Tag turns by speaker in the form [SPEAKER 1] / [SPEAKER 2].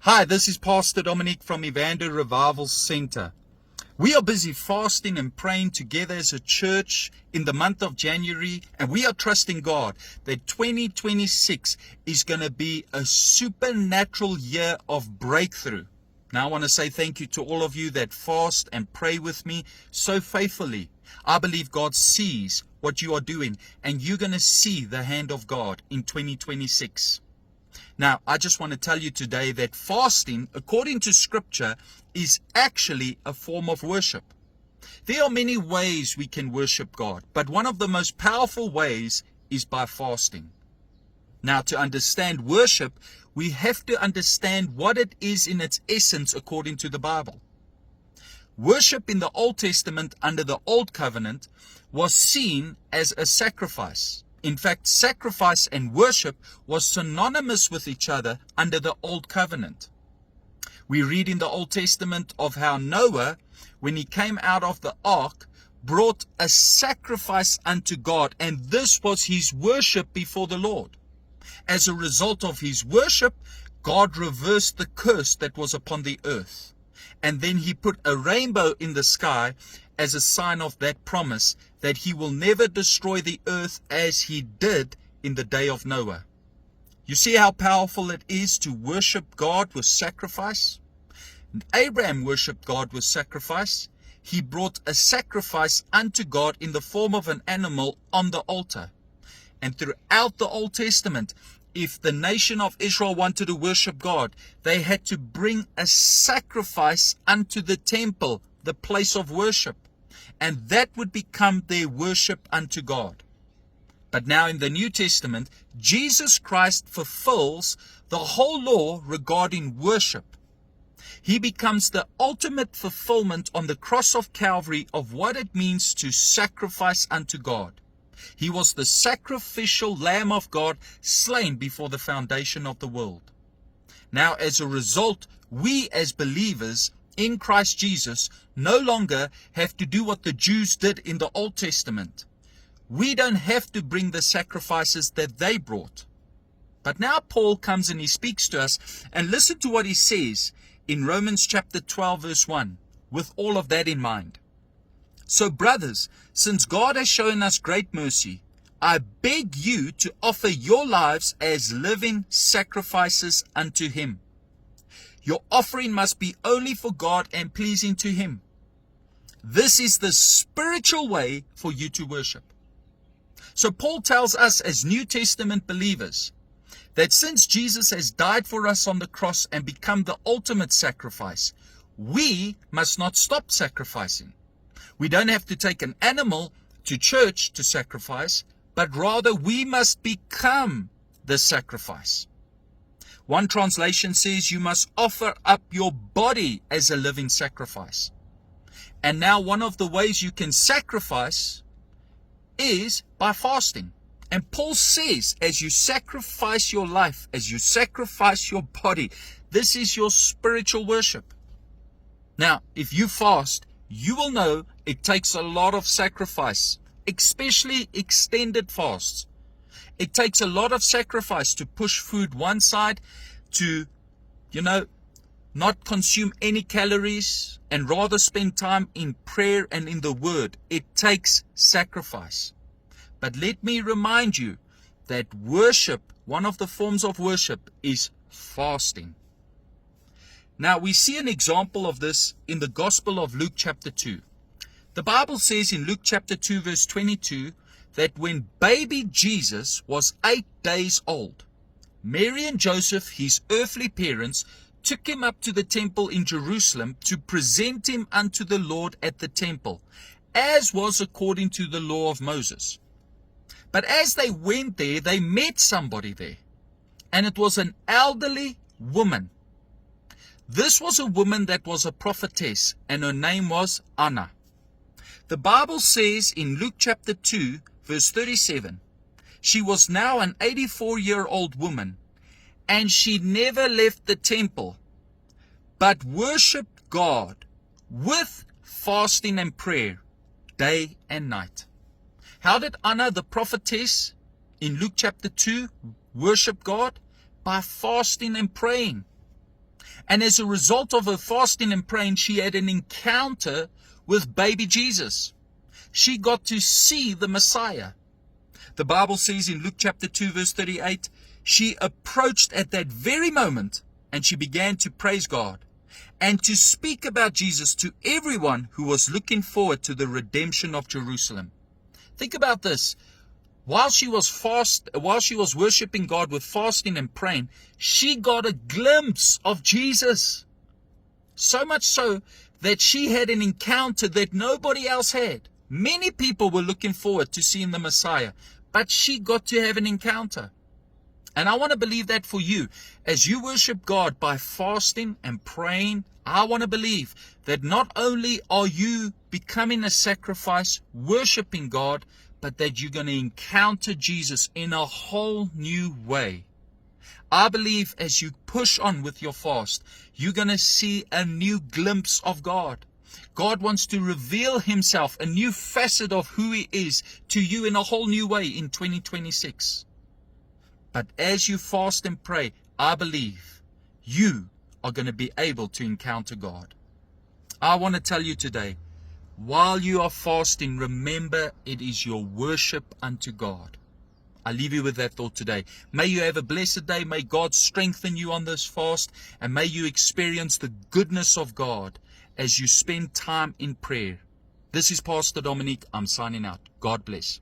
[SPEAKER 1] Hi, this is Pastor Dominic from Evander Revival Center. We are busy fasting and praying together as a church in the month of January, and we are trusting God that 2026 is going to be a supernatural year of breakthrough. Now I want to say thank you to all of you that fast and pray with me so faithfully. I believe God sees what you are doing, and you're going to see the hand of God in 2026. Now, I just want to tell you today that fasting, according to Scripture, is actually a form of worship. There are many ways we can worship God, but one of the most powerful ways is by fasting. Now, to understand worship, we have to understand what it is in its essence according to the Bible. Worship in the Old Testament under the Old Covenant was seen as a sacrifice. In fact, sacrifice and worship was synonymous with each other under the Old Covenant. We read in the Old Testament of how Noah, when he came out of the ark, brought a sacrifice unto God, and this was his worship before the Lord. As a result of his worship, God reversed the curse that was upon the earth. And then he put a rainbow in the sky as a sign of that promise that he will never destroy the earth as he did in the day of Noah. You see how powerful it is to worship God with sacrifice? And Abraham worshiped God with sacrifice. He brought a sacrifice unto God in the form of an animal on the altar. And throughout the Old Testament, if the nation of Israel wanted to worship God, they had to bring a sacrifice unto the temple, the place of worship. And that would become their worship unto God. But now in the New Testament, Jesus Christ fulfills the whole law regarding worship. He becomes the ultimate fulfillment on the cross of Calvary of what it means to sacrifice unto God. He was the sacrificial Lamb of God slain before the foundation of the world. Now, as a result, we as believers in Christ Jesus no longer have to do what the Jews did in the Old Testament. We don't have to bring the sacrifices that they brought. But now Paul comes and he speaks to us, and listen to what he says in Romans chapter 12 verse 1, with all of that in mind. So brothers, since God has shown us great mercy, I beg you to offer your lives as living sacrifices unto Him. Your offering must be only for God and pleasing to Him. This is the spiritual way for you to worship. So Paul tells us as New Testament believers that since Jesus has died for us on the cross and become the ultimate sacrifice, we must not stop sacrificing. We don't have to take an animal to church to sacrifice, but rather we must become the sacrifice. One translation says you must offer up your body as a living sacrifice. And now one of the ways you can sacrifice is by fasting. And Paul says, as you sacrifice your life, as you sacrifice your body, this is your spiritual worship. Now, if you fast, you will know it takes a lot of sacrifice, especially extended fasts. It takes a lot of sacrifice to push food one side, to, not consume any calories and rather spend time in prayer and in the Word. It takes sacrifice. But let me remind you that worship, one of the forms of worship, is fasting. Now, we see an example of this in the Gospel of Luke chapter 2. The Bible says in Luke chapter 2 verse 22 that when baby Jesus was 8 days old, Mary and Joseph, his earthly parents, took him up to the temple in Jerusalem to present him unto the Lord at the temple, as was according to the law of Moses. But as they went there, they met somebody there, and it was an elderly woman. This was a woman that was a prophetess, and her name was Anna. The Bible says in Luke chapter 2, verse 37, she was now an 84-year-old woman, and she never left the temple, but worshipped God with fasting and prayer, day and night. How did Anna, the prophetess, in Luke chapter 2, worship God? By fasting and praying. And as a result of her fasting and praying, she had an encounter with baby Jesus. She got to see the Messiah. The Bible says in Luke chapter 2 verse 38, she approached at that very moment and she began to praise God and to speak about Jesus to everyone who was looking forward to the redemption of Jerusalem. Think about this. While she was worshiping God with fasting and praying, she got a glimpse of Jesus. So much so that she had an encounter that nobody else had. Many people were looking forward to seeing the Messiah, but she got to have an encounter. And I want to believe that for you. As you worship God by fasting and praying, I want to believe that not only are you becoming a sacrifice, worshiping God, but that you're going to encounter Jesus in a whole new way. I believe as you push on with your fast, you're going to see a new glimpse of God. God wants to reveal himself, a new facet of who he is to you in a whole new way in 2026. But as you fast and pray, I believe you are going to be able to encounter God. I want to tell you today, while you are fasting, remember it is your worship unto God. I leave you with that thought today. May you have a blessed day. May God strengthen you on this fast. And may you experience the goodness of God as you spend time in prayer. This is Pastor Dominique. I'm signing out. God bless.